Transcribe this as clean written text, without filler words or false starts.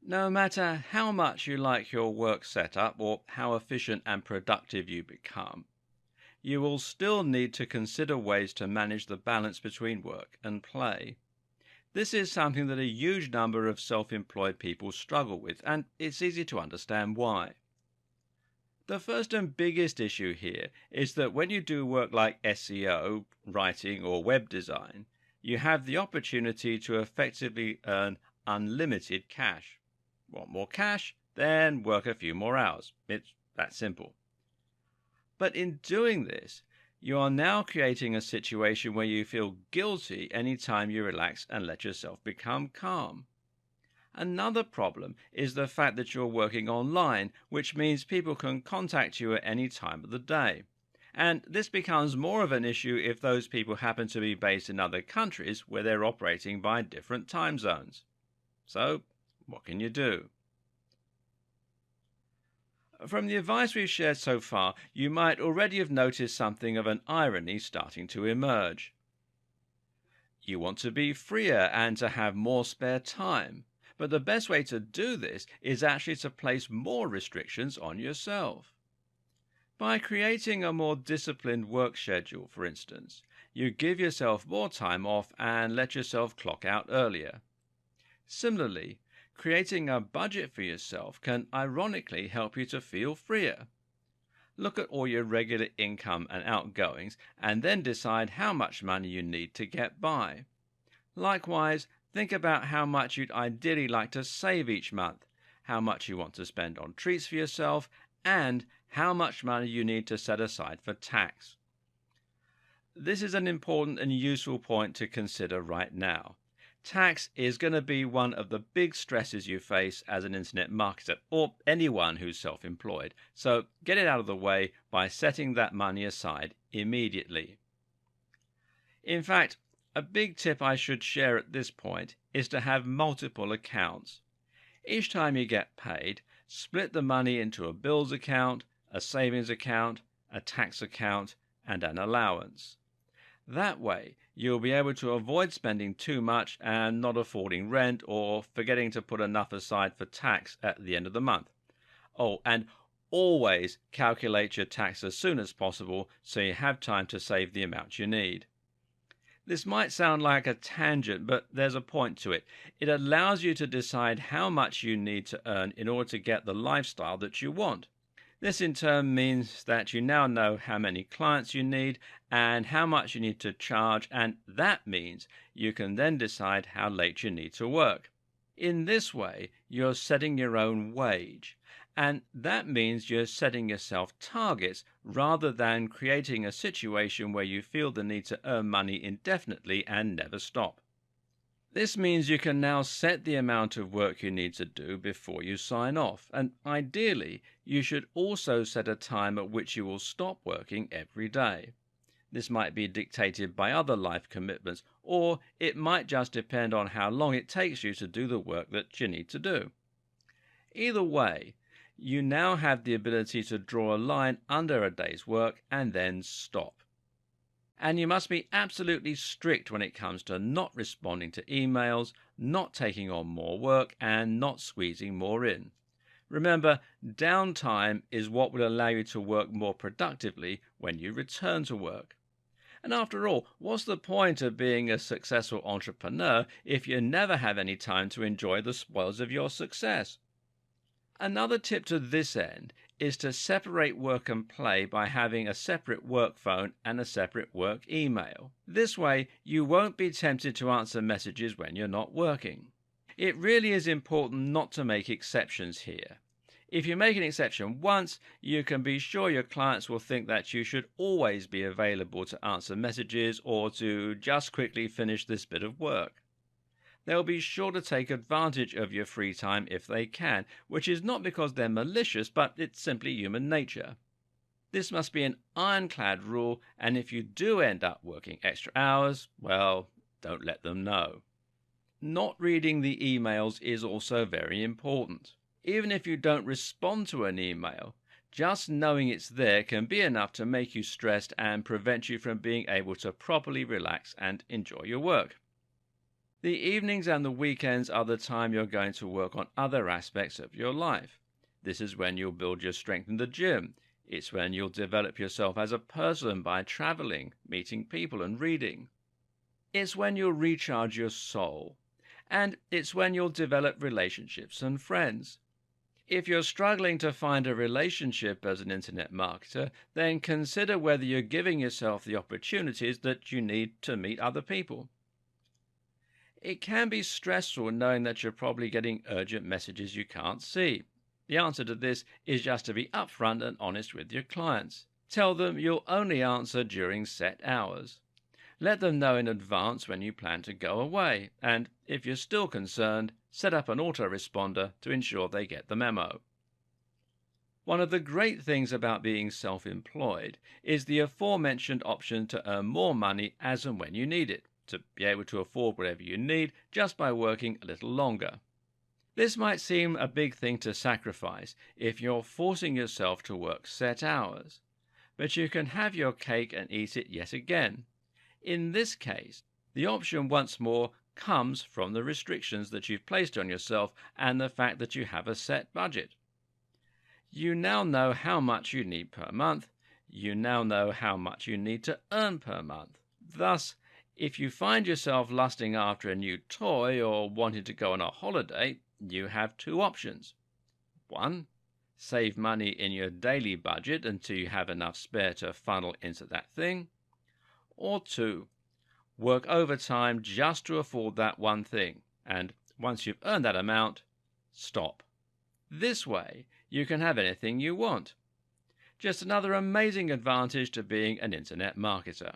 No matter how much you like your work setup or how efficient and productive you become, you will still need to consider ways to manage the balance between work and play. This is something that a huge number of self employed people struggle with, and it's easy to understand why. The first and biggest issue here is that when you do work like SEO, writing, or web design, you have the opportunity to effectively earn unlimited cash. Want more cash? Then work a few more hours. It's that simple. But in doing this, you are now creating a situation where you feel guilty anytime you relax and let yourself become calm. Another problem is the fact that you're working online, which means people can contact you at any time of the day. And this becomes more of an issue if those people happen to be based in other countries where they're operating by different time zones. So, what can you do? From the advice we've shared so far, you might already have noticed something of an irony starting to emerge. You want to be freer and to have more spare time, but the best way to do this is actually to place more restrictions on yourself. By creating a more disciplined work schedule, for instance, you give yourself more time off and let yourself clock out earlier. Similarly, creating a budget for yourself can ironically help you to feel freer. Look at all your regular income and outgoings and then decide how much money you need to get by. Likewise, think about how much you'd ideally like to save each month, how much you want to spend on treats for yourself, and how much money you need to set aside for tax. This is an important and useful point to consider right now. Tax is going to be one of the big stresses you face as an internet marketer or anyone who's self-employed. So get it out of the way by setting that money aside immediately. In fact, a big tip I should share at this point is to have multiple accounts. Each time you get paid, split the money into a bills account, a savings account, a tax account, and an allowance. That way, you'll be able to avoid spending too much and not affording rent or forgetting to put enough aside for tax at the end of the month. Oh, and always calculate your tax as soon as possible so you have time to save the amount you need. This might sound like a tangent, but there's a point to it. It allows you to decide how much you need to earn in order to get the lifestyle that you want. This in turn means that you now know how many clients you need and how much you need to charge, and that means you can then decide how late you need to work. In this way, you're setting your own wage, and that means you're setting yourself targets rather than creating a situation where you feel the need to earn money indefinitely and never stop. This means you can now set the amount of work you need to do before you sign off, and ideally, you should also set a time at which you will stop working every day. This might be dictated by other life commitments, or it might just depend on how long it takes you to do the work that you need to do. Either way, you now have the ability to draw a line under a day's work and then stop. And you must be absolutely strict when it comes to not responding to emails, not taking on more work, and not squeezing more in. Remember, downtime is what will allow you to work more productively when you return to work. And after all, what's the point of being a successful entrepreneur if you never have any time to enjoy the spoils of your success? Another tip to this end is to separate work and play by having a separate work phone and a separate work email. This way, you won't be tempted to answer messages when you're not working. It really is important not to make exceptions here. If you make an exception once, you can be sure your clients will think that you should always be available to answer messages or to just quickly finish this bit of work. They'll be sure to take advantage of your free time if they can, which is not because they're malicious, but it's simply human nature. This must be an ironclad rule, and if you do end up working extra hours, well, don't let them know. Not reading the emails is also very important. Even if you don't respond to an email, just knowing it's there can be enough to make you stressed and prevent you from being able to properly relax and enjoy your work. The evenings and the weekends are the time you're going to work on other aspects of your life. This is when you'll build your strength in the gym. It's when you'll develop yourself as a person by traveling, meeting people, and reading. It's when you'll recharge your soul. And it's when you'll develop relationships and friends. If you're struggling to find a relationship as an internet marketer, then consider whether you're giving yourself the opportunities that you need to meet other people. It can be stressful knowing that you're probably getting urgent messages you can't see. The answer to this is just to be upfront and honest with your clients. Tell them you'll only answer during set hours. Let them know in advance when you plan to go away, and if you're still concerned, set up an autoresponder to ensure they get the memo. One of the great things about being self-employed is the aforementioned option to earn more money as and when you need it, to be able to afford whatever you need just by working a little longer. This might seem a big thing to sacrifice if you're forcing yourself to work set hours, but you can have your cake and eat it yet again. In this case, the option once more comes from the restrictions that you've placed on yourself and the fact that you have a set budget. You now know how much you need per month. You now know how much you need to earn per month. Thus, if you find yourself lusting after a new toy or wanting to go on a holiday, you have two options. 1. Save money in your daily budget until you have enough spare to funnel into that thing. Or 2. Work overtime just to afford that one thing, and once you've earned that amount, stop. This way, you can have anything you want. Just another amazing advantage to being an internet marketer.